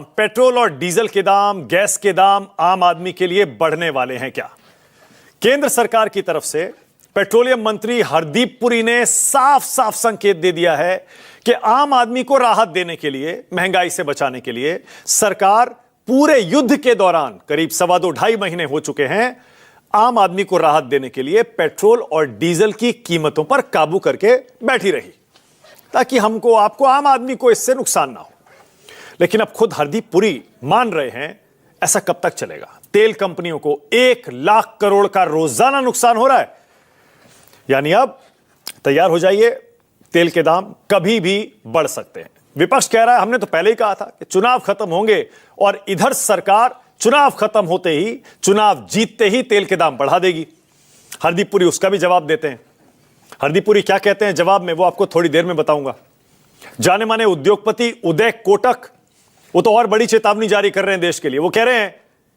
Petrol और diesel के दाम, गैस के दाम आम आदमी के लिए बढ़ने वाले हैं क्या? केंद्र सरकार की तरफ से पेट्रोलियम मंत्री हरदीप पुरी ने साफ साफ संकेत दे दिया है कि आम आदमी को राहत देने के लिए, महंगाई से बचाने के लिए सरकार पूरे युद्ध के दौरान करीब 2.5 महीने हो चुके हैं, आम आदमी को राहत देने के लिए पेट्रोल और डीजल की कीमतों पर काबू करके बैठी रही, ताकि हमको, आपको, आम आदमी को इससे नुकसान ना हो। लेकिन अब खुद हरदीप पुरी मान रहे हैं, ऐसा कब तक चलेगा? तेल कंपनियों को 1 लाख करोड़ का रोजाना नुकसान हो रहा है। यानी अब तैयार हो जाइए, तेल के दाम कभी भी बढ़ सकते हैं। विपक्ष कह रहा है, हमने तो पहले ही कहा था कि चुनाव खत्म होंगे, और इधर सरकार चुनाव खत्म होते ही, चुनाव जीतते ही तेल के दाम बढ़ा देगी। हरदीप पुरी उसका भी जवाब देते हैं। हरदीप पुरी क्या कहते हैं जवाब में, वो आपको थोड़ी देर में बताऊंगा। जाने माने उद्योगपति उदय कोटक, वो तो और बड़ी चेतावनी जारी कर रहे हैं देश के लिए। वो कह रहे हैं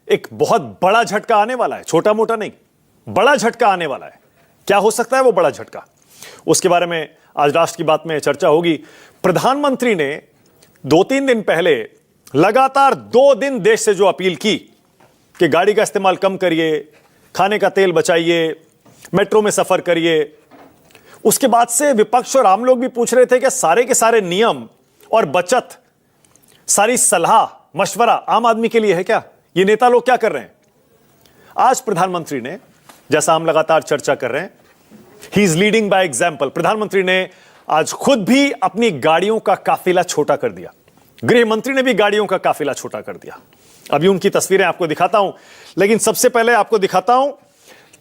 एक बहुत बड़ा झटका आने वाला है, छोटा मोटा नहीं, बड़ा झटका आने वाला है। क्या हो सकता है वो बड़ा झटका? उसके बारे में आज राष्ट्र की बात में चर्चा होगी। प्रधानमंत्री ने 2-3 दिन पहले लगातार 2 दिन देश से जो अपील की कि गाड़ी का इस्तेमाल कम करिए, खाने का तेल बचाइए, मेट्रो में सफर करिए, उसके बाद से विपक्ष और आम लोग भी पूछ रहे थे कि सारे के सारे नियम और बचत, सारी सलाह मशवरा आम आदमी के लिए है क्या? ये नेता लोग क्या कर रहे हैं? आज प्रधानमंत्री ने, जैसा हम लगातार चर्चा कर रहे हैं, he is leading by example. प्रधानमंत्री ने आज खुद भी अपनी गाड़ियों का काफिला छोटा कर दिया। गृह मंत्री ने भी गाड़ियों का काफिला छोटा कर दिया। अभी उनकी तस्वीरें आपको दिखाता हूं, लेकिन सबसे पहले आपको दिखाता हूं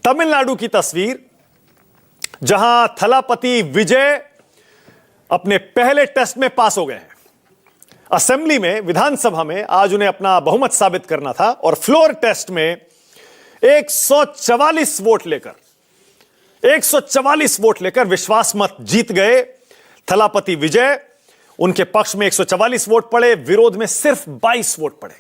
तमिलनाडु की तस्वीर, जहां थलापति विजय अपने पहले टेस्ट में पास हो गए हैं। असेंबली में, विधानसभा में आज उन्हें अपना बहुमत साबित करना था, और फ्लोर टेस्ट में 144 वोट लेकर विश्वास मत जीत गए थलापति विजय। उनके पक्ष में 144 वोट पड़े, विरोध में सिर्फ 22 वोट पड़े।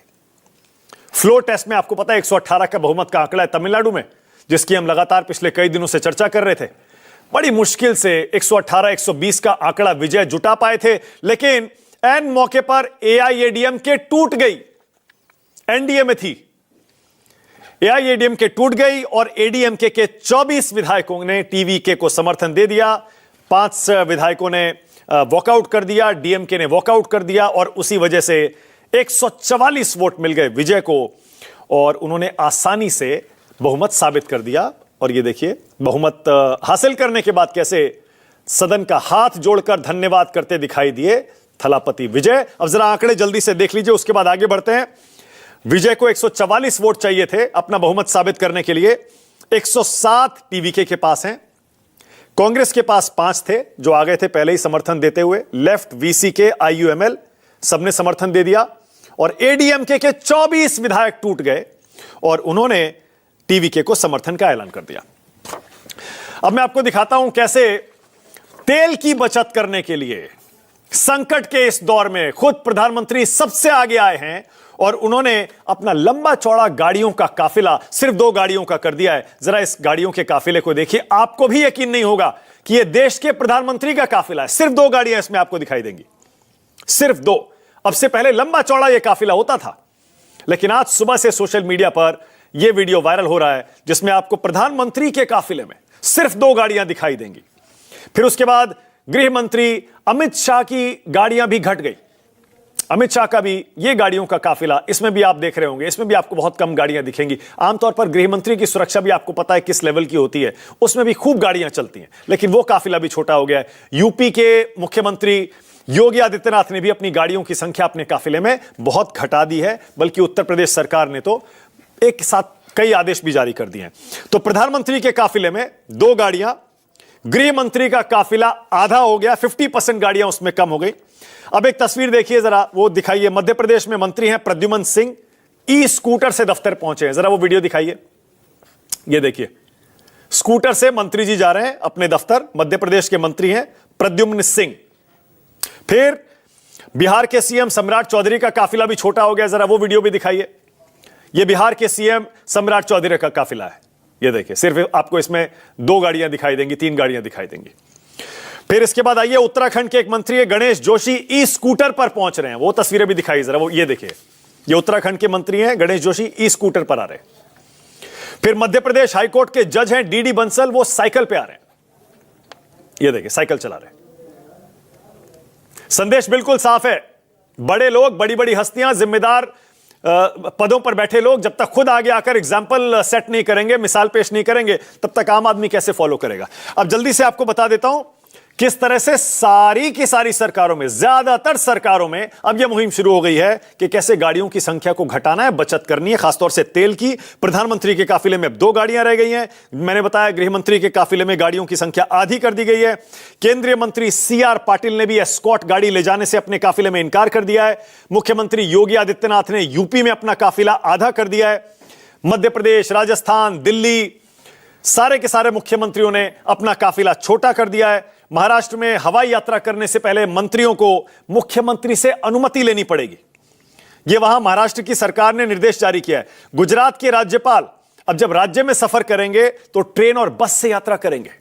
फ्लोर टेस्ट में आपको पता है 118 का बहुमत का आंकड़ा है तमिलनाडु में, जिसकी हम लगातार पिछले कई दिनों से चर्चा कर रहे थे। बड़ी मुश्किल से 118-120 का आंकड़ा विजय जुटा पाए थे, लेकिन एन मौके पर एआईएडीएमके टूट गई। एनडीए में थी, एआईएडीएमके टूट गई, और एडीएमके के 24 विधायकों ने टीवीके को समर्थन दे दिया। 5 विधायकों ने वॉकआउट कर दिया, डीएमके ने वॉकआउट कर दिया, और उसी वजह से 144 वोट मिल गए विजय को, और उन्होंने आसानी से बहुमत साबित कर दिया। और ये देखिए, बहुमत हासिल करने के बाद कैसे सदन का हाथ जोड़कर धन्यवाद करते दिखाई दिए थलापति विजय। अब जरा आंकड़े जल्दी से देख लीजिए, उसके बाद आगे बढ़ते हैं। विजय को 144 वोट चाहिए थे अपना बहुमत साबित करने के लिए। 107 टीवीके के पास हैं, कांग्रेस के पास 5 थे जो आ गए थे पहले ही समर्थन देते हुए, लेफ्ट, वीसीके, आईयूएमएल सबने समर्थन दे दिया, और एडीएमके के 24 विधायक टूट गए और उन्होंने टीवीके को समर्थन का ऐलान कर दिया। अब मैं आपको दिखाता हूं कैसे तेल की बचत करने के लिए संकट के इस दौर में खुद प्रधानमंत्री सबसे आगे आए हैं, और उन्होंने अपना लंबा चौड़ा गाड़ियों का काफिला सिर्फ 2 गाड़ियों का कर दिया है। जरा इस गाड़ियों के काफिले को देखिए, आपको भी यकीन नहीं होगा कि यह देश के प्रधानमंत्री का काफिला है। सिर्फ 2 गाड़ियां इसमें आपको दिखाई देंगी, सिर्फ 2। अब से पहले लंबा चौड़ा यह काफिला होता था, लेकिन आज सुबह से सोशल मीडिया पर यह वीडियो वायरल हो रहा है जिसमें आपको प्रधानमंत्री के काफिले में सिर्फ 2 गाड़ियां दिखाई देंगी। फिर उसके बाद गृह मंत्री अमित शाह की गाड़ियां भी घट गई। अमित शाह का भी ये गाड़ियों का काफिला, इसमें भी आप देख रहे होंगे, इसमें भी आपको बहुत कम गाड़ियां दिखेंगी। आमतौर पर गृह मंत्री की सुरक्षा भी आपको पता है किस लेवल की होती है, उसमें भी खूब गाड़ियां चलती हैं, लेकिन वो काफिला भी छोटा हो गया है। यूपी के मुख्यमंत्री योगी आदित्यनाथ ने भी अपनी गाड़ियों की संख्या अपने काफिले में बहुत घटा दी है, बल्कि उत्तर प्रदेश सरकार ने तो एक साथ कई आदेश भी जारी कर दिए हैं। तो प्रधानमंत्री के काफिले में 2 गाड़ियां, गृह मंत्री का काफिला आधा हो गया, 50% गाड़ियां उसमें कम हो गई। अब एक तस्वीर देखिए, जरा वो दिखाइए। मध्य प्रदेश में मंत्री हैं प्रद्युम्न सिंह, ई स्कूटर से दफ्तर पहुंचे हैं। जरा वो वीडियो दिखाइए, ये देखिए, स्कूटर से मंत्री जी जा रहे हैं अपने दफ्तर। मध्य प्रदेश के मंत्री हैं प्रद्युम्न सिंह। फिर बिहार के सीएम सम्राट चौधरी का काफिला भी छोटा हो गया, जरा वो वीडियो भी दिखाइए। यह बिहार के सीएम सम्राट चौधरी का काफिला है, ये देखिए। सिर्फ आपको इसमें 2 गाड़ियां दिखाई देंगी, 3 गाड़ियां दिखाई देंगी। फिर इसके बाद आइए, उत्तराखंड के एक मंत्री गणेश जोशी ई स्कूटर पर पहुंच रहे हैं। वो तस्वीरें भी दिखाई जरा, वो ये देखिए, ये उत्तराखंड के मंत्री हैं गणेश जोशी, ई स्कूटर पर आ रहे हैं। फिर मध्य प्रदेश हाईकोर्ट के जज हैं डीडी बंसल, वो साइकिल पे आ रहे हैं। ये देखिए, साइकिल चला रहे हैं। संदेश बिल्कुल साफ है, बड़े लोग, बड़ी बड़ी हस्तियां, जिम्मेदार पदों पर बैठे लोग जब तक खुद आगे आकर एग्जाम्पल सेट नहीं करेंगे, मिसाल पेश नहीं करेंगे, तब तक आम आदमी कैसे फॉलो करेगा। अब जल्दी से आपको बता देता हूं किस तरह से सारी की सारी सरकारों में, ज्यादातर सरकारों में अब यह मुहिम शुरू हो गई है कि कैसे गाड़ियों की संख्या को घटाना है, बचत करनी है, खासतौर से तेल की। प्रधानमंत्री के काफिले में अब 2 गाड़ियां रह गई हैं। मैंने बताया गृह मंत्री के काफिले में गाड़ियों की संख्या आधी कर दी गई है। केंद्रीय मंत्री CR पाटिल ने भी एस्कॉर्ट गाड़ी ले जाने से अपने काफिले में इनकार कर दिया है। मुख्यमंत्री योगी आदित्यनाथ ने यूपी में अपना काफिला आधा कर दिया है। मध्य प्रदेश, राजस्थान, दिल्ली, सारे के सारे मुख्यमंत्रियों ने अपना काफिला छोटा कर दिया है। महाराष्ट्र में हवाई यात्रा करने से पहले मंत्रियों को मुख्यमंत्री से अनुमति लेनी पड़ेगी। यह वहां महाराष्ट्र की सरकार ने निर्देश जारी किया है। गुजरात के राज्यपाल अब जब राज्य में सफर करेंगे तो ट्रेन और बस से यात्रा करेंगे।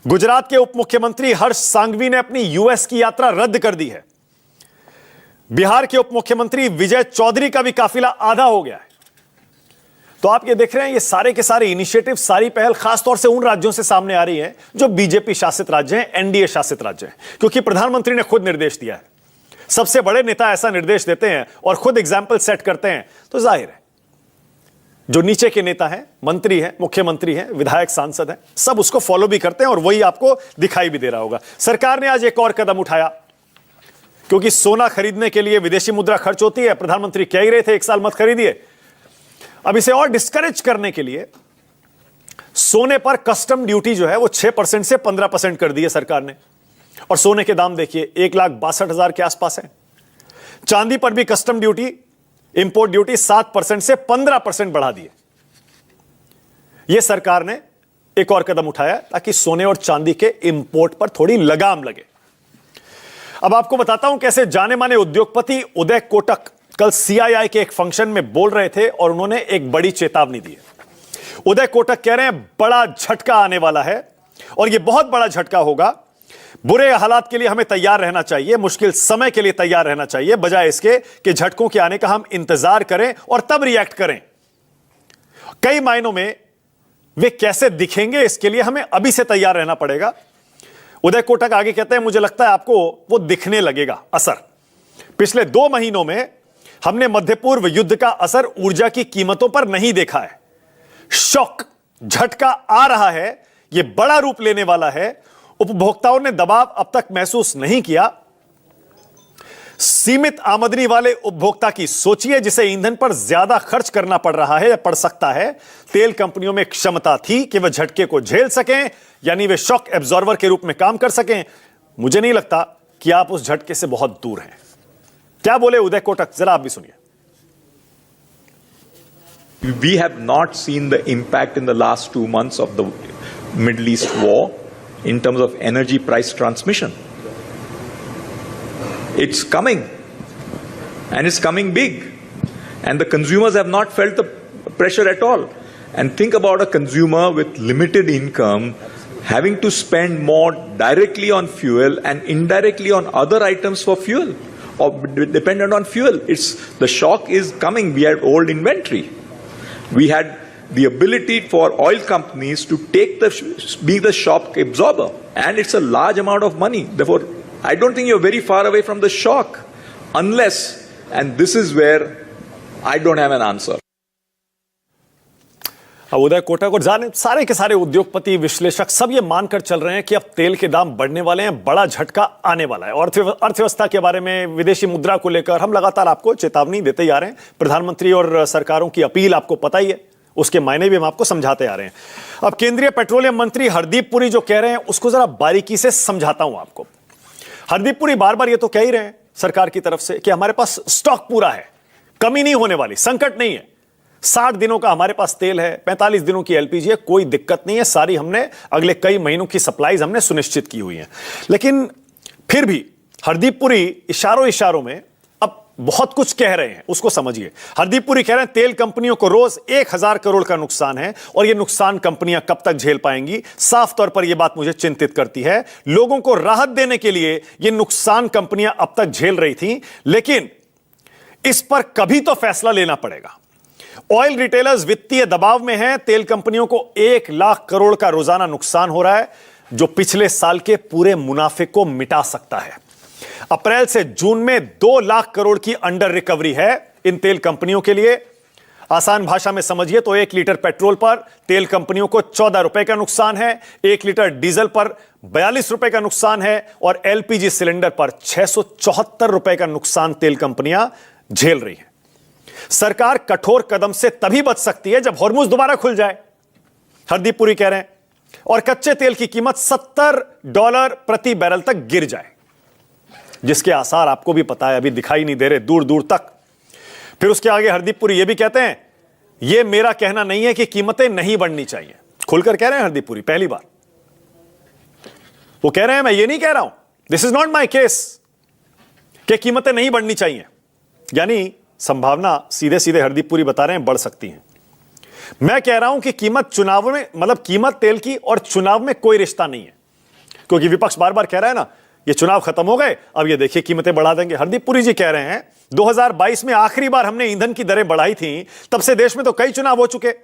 गुजरात के उप मुख्यमंत्री हर्ष सांघवी ने अपनी यूएस की यात्रा रद्द कर दी है। बिहार के उप मुख्यमंत्री विजय चौधरी का भी काफिला आधा हो गया है। तो आप ये देख रहे हैं, ये सारे के सारे इनिशिएटिव, सारी पहल खासतौर से उन राज्यों से सामने आ रही है जो बीजेपी शासित राज्य हैं, एनडीए शासित राज्य हैं, क्योंकि प्रधानमंत्री ने खुद निर्देश दिया है। सबसे बड़े नेता ऐसा निर्देश देते हैं और खुद एग्जाम्पल सेट करते हैं, तो जाहिर है जो नीचे के नेता हैं, मंत्री हैं, मुख्यमंत्री हैं, विधायक, सांसद हैं, सब उसको फॉलो भी करते हैं और वही आपको दिखाई भी दे रहा होगा। सरकार ने आज एक और कदम उठाया, क्योंकि सोना खरीदने के लिए विदेशी मुद्रा खर्च होती है। प्रधानमंत्री कह ही रहे थे 1 साल मत खरीदिए। अब इसे और डिस्करेज करने के लिए सोने पर कस्टम ड्यूटी जो है वो 6% से 15% कर दी है सरकार ने। और सोने के दाम देखिए 1,62,000 के आसपास है। चांदी पर भी कस्टम ड्यूटी, इंपोर्ट ड्यूटी 7% से 15% बढ़ा दी है। यह सरकार ने एक और कदम उठाया ताकि सोने और चांदी के इंपोर्ट पर थोड़ी लगाम लगे। अब आपको बताता हूं कैसे जाने माने उद्योगपति उदय कोटक कल CII के एक फंक्शन में बोल रहे थे और उन्होंने एक बड़ी चेतावनी दी है। उदय कोटक कह रहे हैं बड़ा झटका आने वाला है और यह बहुत बड़ा झटका होगा। बुरे हालात के लिए हमें तैयार रहना चाहिए, मुश्किल समय के लिए तैयार रहना चाहिए, बजाय इसके कि झटकों के आने का हम इंतजार करें और तब रिएक्ट करें। कई मायनों में वे कैसे दिखेंगे इसके लिए हमें अभी से तैयार रहना पड़ेगा। उदय कोटक आगे कहते हैं, मुझे लगता है आपको वो दिखने लगेगा असर। पिछले 2 महीनों में हमने मध्य पूर्व युद्ध का असर ऊर्जा की कीमतों पर नहीं देखा है। शॉक, झटका आ रहा है, यह बड़ा रूप लेने वाला है। उपभोक्ताओं ने दबाव अब तक महसूस नहीं किया। सीमित आमदनी वाले उपभोक्ता की सोचिए, जिसे ईंधन पर ज्यादा खर्च करना पड़ रहा है या पड़ सकता है। तेल कंपनियों में क्षमता थी कि वह झटके को झेल सकें, यानी वे शॉक एब्जॉर्बर के रूप में काम कर सकें। मुझे नहीं लगता कि आप उस झटके से बहुत दूर हैं। क्या बोले उदय कोटक, जरा आप भी सुनिए। We have not seen the impact in the last 2 months of the Middle East war in terms of energy price transmission. It's coming, and it's coming big, and the consumers have not felt the pressure at all. And think about a consumer with limited income having to spend more directly on fuel and indirectly on other items for fuel, or dependent on fuel. The shock is coming. We had old inventory. We had the ability for oil companies to be the shock absorber, and it's a large amount of money. Therefore, I don't think you're very far away from the shock, unless, and this is where I don't have an answer. Uday Kotak और सारे के सारे उद्योगपति, विश्लेषक सब ये मानकर चल रहे हैं कि अब तेल के दाम बढ़ने वाले हैं, बड़ा झटका आने वाला है। और अर्थव्यवस्था के बारे में, विदेशी मुद्रा को लेकर हम लगातार आपको चेतावनी देते ही आ रहे हैं। प्रधानमंत्री और सरकारों की अपील आपको पता ही है, उसके मायने भी हम आपको समझाते आ रहे हैं। अब केंद्रीय पेट्रोलियम मंत्री हरदीप पुरी जो कह रहे हैं उसको जरा बारीकी से समझाता हूं आपको। हरदीप पुरी बार बार ये तो कह ही रहे हैं सरकार की तरफ से कि हमारे पास स्टॉक पूरा है, कमी नहीं होने वाली, संकट नहीं है। 60 दिनों का हमारे पास तेल है, 45 दिनों की एलपीजी है, कोई दिक्कत नहीं है, सारी हमने अगले कई महीनों की सप्लाईज हमने सुनिश्चित की हुई है। लेकिन फिर भी हरदीप पुरी इशारों में अब बहुत कुछ कह रहे हैं, उसको समझिए। हरदीप पुरी कह रहे हैं तेल कंपनियों को रोज 1000 करोड़ का नुकसान है और यह नुकसान कंपनियां कब तक झेल पाएंगी। साफ तौर पर यह बात मुझे चिंतित करती है। लोगों को राहत देने के लिए यह नुकसान कंपनियां अब तक झेल रही थी, लेकिन इस पर कभी तो फैसला लेना पड़ेगा। ऑयल रिटेलर्स वित्तीय दबाव में हैं। तेल कंपनियों को 1 लाख करोड़ का रोजाना नुकसान हो रहा है, जो पिछले साल के पूरे मुनाफे को मिटा सकता है। अप्रैल से जून में 2 लाख करोड़ की अंडर रिकवरी है इन तेल कंपनियों के लिए। आसान भाषा में समझिए तो 1 लीटर पेट्रोल पर तेल कंपनियों को 14 रुपए का नुकसान है, 1 लीटर डीजल पर 42 रुपए का नुकसान है और एलपीजी सिलेंडर पर 674 रुपए का नुकसान तेल कंपनियां झेल रही हैं। सरकार कठोर कदम से तभी बच सकती है जब हॉर्मुज दोबारा खुल जाए, हरदीप पुरी कह रहे हैं, और कच्चे तेल की कीमत $70 प्रति बैरल तक गिर जाए, जिसके आसार आपको भी पता है अभी दिखाई नहीं दे रहे दूर दूर तक। फिर उसके आगे हरदीप पुरी यह भी कहते हैं, यह मेरा कहना नहीं है कि कीमतें नहीं बढ़नी चाहिए। खुलकर कह रहे हैं हरदीप पुरी, पहली बार वो कह रहे हैं मैं ये नहीं कह रहा हूं, this is not my case, कि कीमतें नहीं बढ़नी चाहिए। यानी संभावना सीधे सीधे हरदीप पुरी बता रहे हैं बढ़ सकती है। मैं कह रहा हूं कि कीमत चुनाव में, मतलब कीमत तेल की और चुनाव में कोई रिश्ता नहीं है, क्योंकि विपक्ष बार बार कह रहा है ना ये चुनाव खत्म हो गए, अब ये देखिए कीमतें बढ़ा देंगे। हरदीप पुरी जी कह रहे हैं 2022 में आखिरी बार हमने ईंधन की दरें बढ़ाई थी, तब से देश में तो कई चुनाव हो चुके।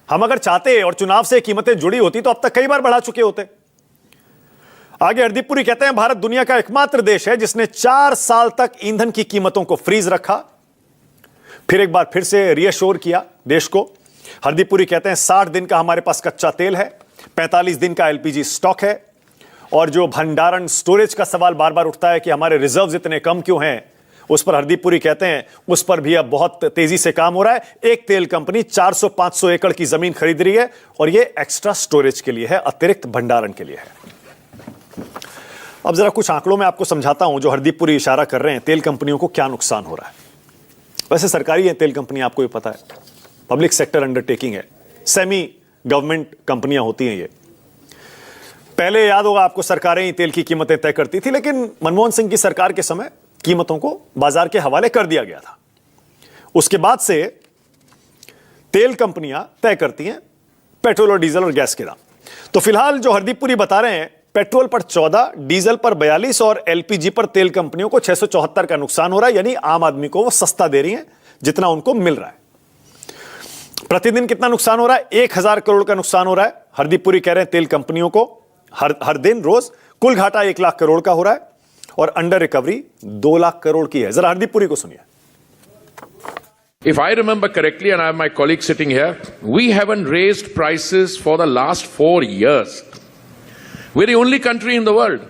हम अगर चाहते और चुनाव से कीमतें जुड़ी होती तो अब तक कई बार बढ़ा चुके होते। आगे हरदीप पुरी कहते हैं भारत दुनिया का एकमात्र देश है जिसने 4 साल तक ईंधन की कीमतों को फ्रीज रखा, फिर एक बार फिर से रीअश्योर किया देश को। हरदीप पुरी कहते हैं 60 दिन का हमारे पास कच्चा तेल है, 45 दिन का एलपीजी स्टॉक है, और जो भंडारण स्टोरेज का सवाल बार बार उठता है कि हमारे रिजर्व्स इतने कम क्यों हैं, उस पर हरदीप पुरी कहते हैं उस पर भी अब बहुत तेजी से काम हो रहा है। एक तेल कंपनी 400-500 एकड़ की जमीन खरीद रही है और यह एक्स्ट्रा स्टोरेज के लिए है, अतिरिक्त भंडारण के लिए है। अब जरा कुछ आंकड़ों में आपको समझाता हूं जो हरदीप पुरी इशारा कर रहे हैं तेल कंपनियों को क्या नुकसान हो रहा है। वैसे सरकारी है तेल कंपनी, आपको भी पता है, पब्लिक सेक्टर अंडरटेकिंग है, सेमी गवर्नमेंट कंपनियां होती हैं ये। पहले याद होगा आपको सरकारें ही तेल की कीमतें तय करती थी, लेकिन मनमोहन सिंह की सरकार के समय कीमतों को बाजार के हवाले कर दिया गया था। उसके बाद से तेल कंपनियां तय करती हैं पेट्रोल और डीजल और गैस के दाम। तो फिलहाल जो हरदीप पुरी बता रहे हैं, पेट्रोल पर 14, डीजल पर 42 और एलपीजी पर तेल कंपनियों को 674 का नुकसान हो रहा है। यानी आम आदमी को वो सस्ता दे रही हैं जितना उनको मिल रहा है। प्रतिदिन कितना नुकसान हो रहा है? 1000 करोड़ का नुकसान हो रहा है। हरदीप पुरी कह रहे हैं तेल कंपनियों को हर दिन रोज कुल घाटा 1 लाख करोड़ का हो रहा है और अंडर रिकवरी 2 लाख करोड़ की है। जरा हरदीप पुरी को सुनिए। If I remember correctly, and I have my colleague sitting here, we haven't raised prices for the last 4 years. We're the only country in the world.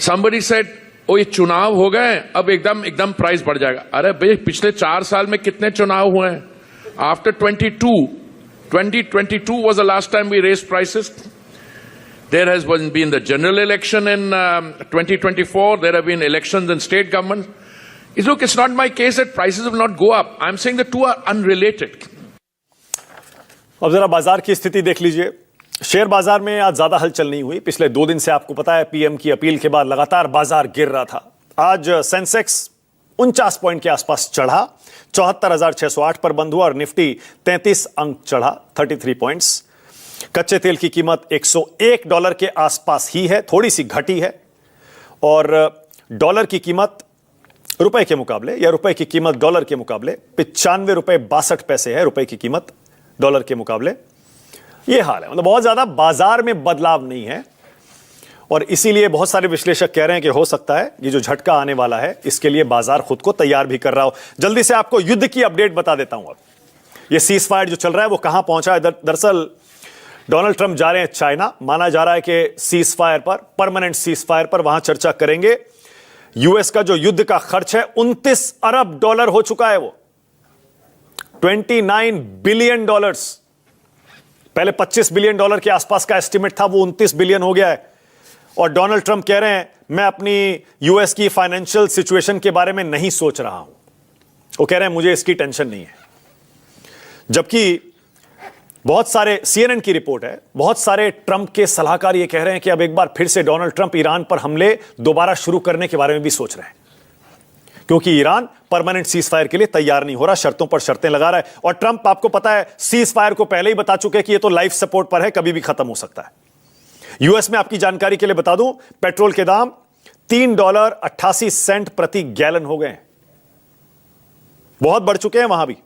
Somebody said, "Oh, ये चुनाव हो गए, अब एकदम प्राइस बढ़ जाएगा." अरे भाई, पिछले 4 साल में कितने चुनाव हुए हैं? After 2022 was the last time we raised prices. There has been the general election in 2024. There have been elections in state government. Look, it's not my case that prices will not go up. I'm saying the two are unrelated. अब जरा बाजार की स्थिति देख लीजिए। Share बाजार में आज ज्यादा हलचल नहीं हुई। पिछले 2 दिन से आपको पता है पीएम की अपील के बाद लगातार बाजार गिर रहा था। आज सेंसेक्स 49 पॉइंट के आसपास चढ़ा, 74,608 पर बंद हुआ और निफ्टी 33 अंक चढ़ा, 33 पॉइंट्स। कच्चे तेल की कीमत $101 के आसपास ही है, थोड़ी सी घटी है, और डॉलर की कीमत रुपए के मुकाबले, या रुपए की कीमत डॉलर के मुकाबले 95 रुपए 62 पैसे है, रुपए की कीमत डॉलर के मुकाबले। यह हाल है, मतलब बहुत ज्यादा बाजार में बदलाव नहीं है, और इसीलिए बहुत सारे विश्लेषक कह रहे हैं कि हो सकता है ये जो झटका आने वाला है इसके लिए बाजार खुद को तैयार भी कर रहा हो। जल्दी से आपको युद्ध की अपडेट बता देता हूं। अब ये सीज फायर जो चल रहा है वो कहां पहुंचा है? दरअसल डोनाल्ड ट्रंप जा रहे हैं चाइना। माना जा रहा है कि सीज फायर पर, परमानेंट सीज फायर पर वहां चर्चा करेंगे। यूएस का जो युद्ध का खर्च है $29 अरब हो चुका है, वो $29 बिलियन। पहले $25 बिलियन के आसपास का एस्टिमेट था, वो $29 बिलियन हो गया है। और डोनाल्ड ट्रंप कह रहे हैं मैं अपनी यूएस की फाइनेंशियल सिचुएशन के बारे में नहीं सोच रहा हूं। वो कह रहे हैं मुझे इसकी टेंशन नहीं है। जबकि बहुत सारे, CNN की रिपोर्ट है, बहुत सारे ट्रंप के सलाहकार ये कह रहे हैं कि अब एक बार फिर से डोनाल्ड ट्रंप ईरान पर हमले दोबारा शुरू करने के बारे में भी सोच रहे हैं, क्योंकि ईरान परमानेंट सीज फायर के लिए तैयार नहीं हो रहा, शर्तों पर शर्तें लगा रहा है। और ट्रंप, आपको पता है, सीज फायर को पहले ही बता चुके हैं कि ये तो लाइफ सपोर्ट पर है, कभी भी खत्म हो सकता है। यूएस में आपकी जानकारी के लिए बता दूं, पेट्रोल के दाम $3.88 प्रति गैलन हो गए, बहुत बढ़ चुके हैं वहां भी।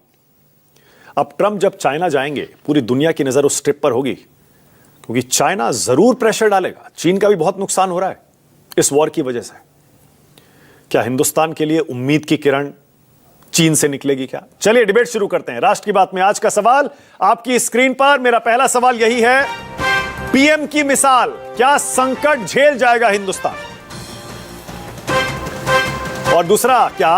अब ट्रंप जब चाइना जाएंगे, पूरी दुनिया की नजर उस ट्रिप पर होगी, क्योंकि चाइना जरूर प्रेशर डालेगा। चीन का भी बहुत नुकसान हो रहा है इस वॉर की वजह से। क्या हिंदुस्तान के लिए उम्मीद की किरण चीन से निकलेगी क्या? चलिए डिबेट शुरू करते हैं। राष्ट्र की बात में आज का सवाल आपकी स्क्रीन पर। मेरा पहला सवाल यही है, पीएम की मिसाल, क्या संकट झेल जाएगा हिंदुस्तान? और दूसरा, क्या